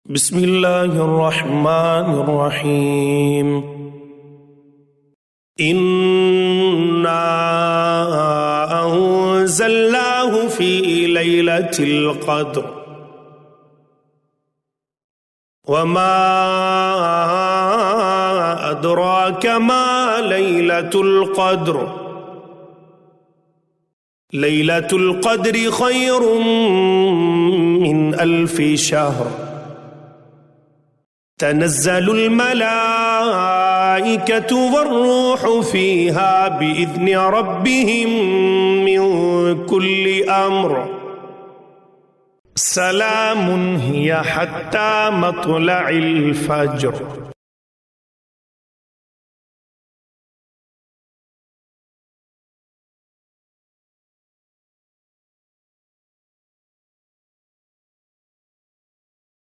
बिस्मिल्लाहिर्रहमानिर्रहीम। इन्ना अंज़लनाहु फ़ी लैलतिल क़द्र वमा अदराक मा लैलतुल क़द्र लैलतुल क़द्रि ख़ैरुम मिन अल्फ़ि शहर तनज़्ज़लुल मलाइकतु वर्रूहु फ़ीहा बिइज़्नि रब्बिहिम मिन कुल्लि अम्र सलामुन हिय हत्ता मत्लइल फ़ज्र।